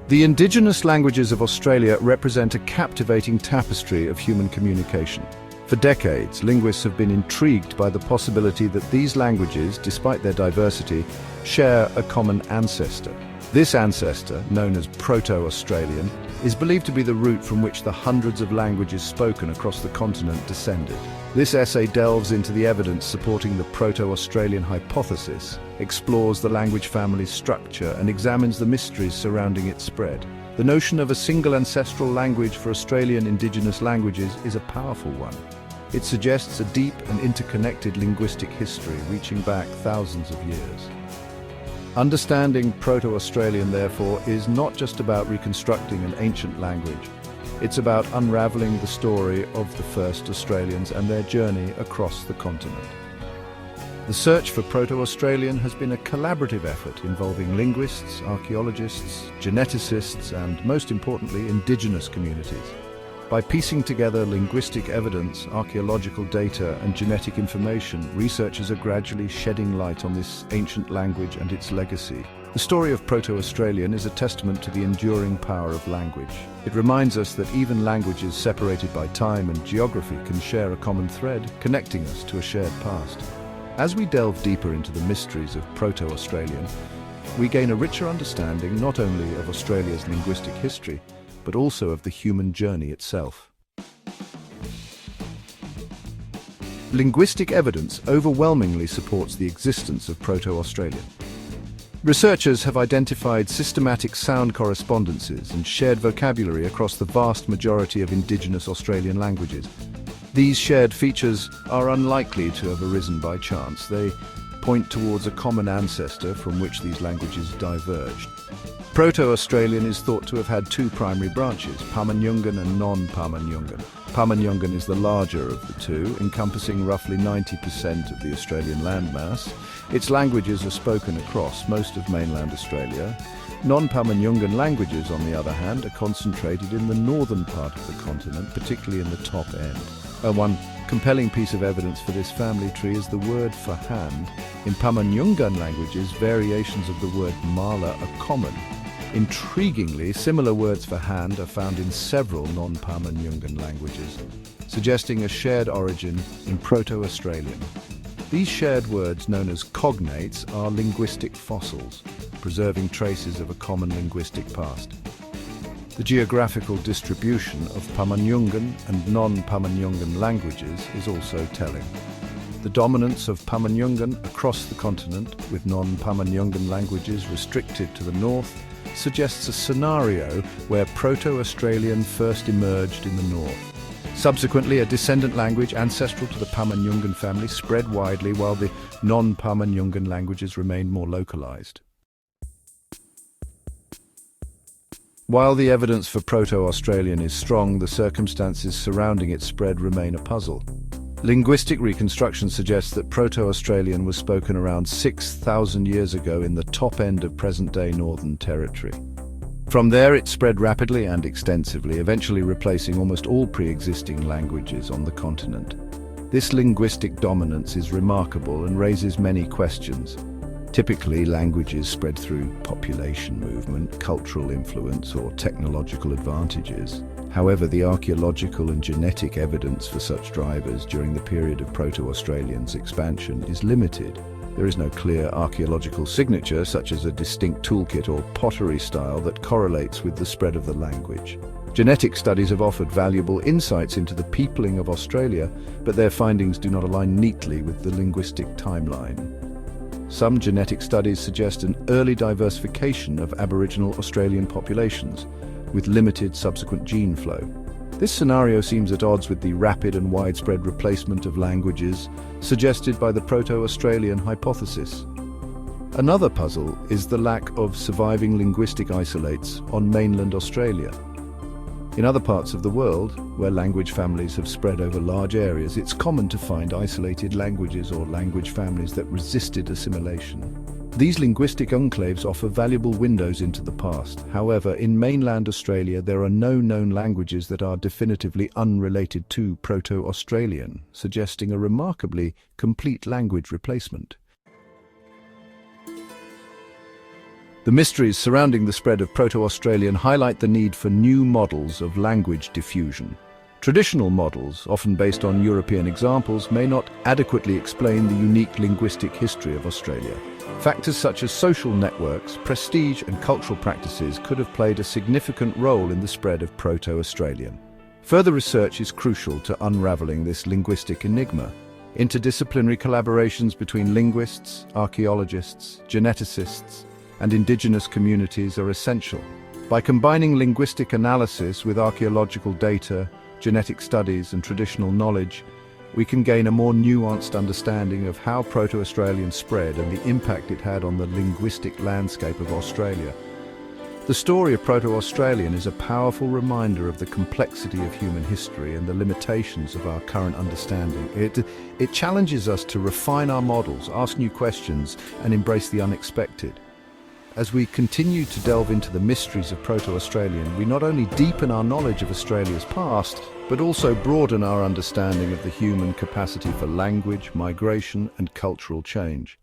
The indigenous languages of Australia represent a captivating tapestry of human communication. For decades, linguists have been intrigued by the possibility that these languages, despite their diversity, share a common ancestor. This ancestor, known as Proto-Australian, is believed to be the root from which the hundreds of languages spoken across the continent descended. This essay delves into the evidence supporting the Proto-Australian hypothesis, explores the language family's structure, and examines the mysteries surrounding its spread. The notion of a single ancestral language for Australian indigenous languages is a powerful one. It suggests a deep and interconnected linguistic history reaching back thousands of years. Understanding Proto-Australian, therefore, is not just about reconstructing an ancient language. It's about unraveling the story of the first Australians and their journey across the continent. The search for Proto-Australian has been a collaborative effort involving linguists, archaeologists, geneticists, and, most importantly, indigenous communities. By piecing together linguistic evidence, archaeological data, and genetic information, researchers are gradually shedding light on this ancient language and its legacy. The story of Proto-Australian is a testament to the enduring power of language. It reminds us that even languages separated by time and geography can share a common thread, connecting us to a shared past. As we delve deeper into the mysteries of Proto-Australian, we gain a richer understanding not only of Australia's linguistic history, but also of the human journey itself. Linguistic evidence overwhelmingly supports the existence of Proto-Australian. Researchers have identified systematic sound correspondences and shared vocabulary across the vast majority of indigenous Australian languages. These shared features are unlikely to have arisen by chance. They point towards a common ancestor from which these languages diverged. Proto-Australian is thought to have had two primary branches, Pama-Nyungan and non-Pama-Nyungan. Pama-Nyungan is the larger of the two, encompassing roughly 90% of the Australian landmass. Its languages are spoken across most of mainland Australia. Non-Pama-Nyungan languages, on the other hand, are concentrated in the northern part of the continent, particularly in the top end. One compelling piece of evidence for this family tree is the word for hand. In Pama-Nyungan languages, variations of the word mala are common. Intriguingly, similar words for hand are found in several non-Pama-Nyungan languages, suggesting a shared origin in Proto-Australian. These shared words, known as cognates, are linguistic fossils, preserving traces of a common linguistic past. The geographical distribution of Pama-Nyungan and non-Pama-Nyungan languages is also telling. The dominance of Pama-Nyungan across the continent, with non-Pama-Nyungan languages restricted to the north, suggests a scenario where Proto-Australian first emerged in the north. Subsequently, a descendant language ancestral to the Pama-Nyungan family spread widely, while the non-Pama-Nyungan languages remained more localized. While the evidence for Proto-Australian is strong, the circumstances surrounding its spread remain a puzzle. Linguistic reconstruction suggests that Proto-Australian was spoken around 6,000 years ago in the top end of present-day Northern Territory. From there, it spread rapidly and extensively, eventually replacing almost all pre-existing languages on the continent. This linguistic dominance is remarkable and raises many questions. Typically, languages spread through population movement, cultural influence, or technological advantages. However, the archaeological and genetic evidence for such drivers during the period of Proto-Australian's expansion is limited. There is no clear archaeological signature, such as a distinct toolkit or pottery style, that correlates with the spread of the language. Genetic studies have offered valuable insights into the peopling of Australia, but their findings do not align neatly with the linguistic timeline. Some genetic studies suggest an early diversification of Aboriginal Australian populations, with limited subsequent gene flow. This scenario seems at odds with the rapid and widespread replacement of languages suggested by the Proto-Australian hypothesis. Another puzzle is the lack of surviving linguistic isolates on mainland Australia. In other parts of the world, where language families have spread over large areas, it's common to find isolated languages or language families that resisted assimilation. These linguistic enclaves offer valuable windows into the past. However, in mainland Australia, there are no known languages that are definitively unrelated to Proto-Australian, suggesting a remarkably complete language replacement. The mysteries surrounding the spread of Proto-Australian highlight the need for new models of language diffusion. Traditional models, often based on European examples, may not adequately explain the unique linguistic history of Australia. Factors such as social networks, prestige, and cultural practices could have played a significant role in the spread of Proto-Australian. Further research is crucial to unraveling this linguistic enigma. Interdisciplinary collaborations between linguists, archaeologists, geneticists, and indigenous communities are essential. By combining linguistic analysis with archaeological data, genetic studies, and traditional knowledge, we can gain a more nuanced understanding of how Proto-Australian spread and the impact it had on the linguistic landscape of Australia. The story of Proto-Australian is a powerful reminder of the complexity of human history and the limitations of our current understanding. It challenges us to refine our models, ask new questions, and embrace the unexpected. As we continue to delve into the mysteries of Proto-Australian, we not only deepen our knowledge of Australia's past, but also broaden our understanding of the human capacity for language, migration, and cultural change.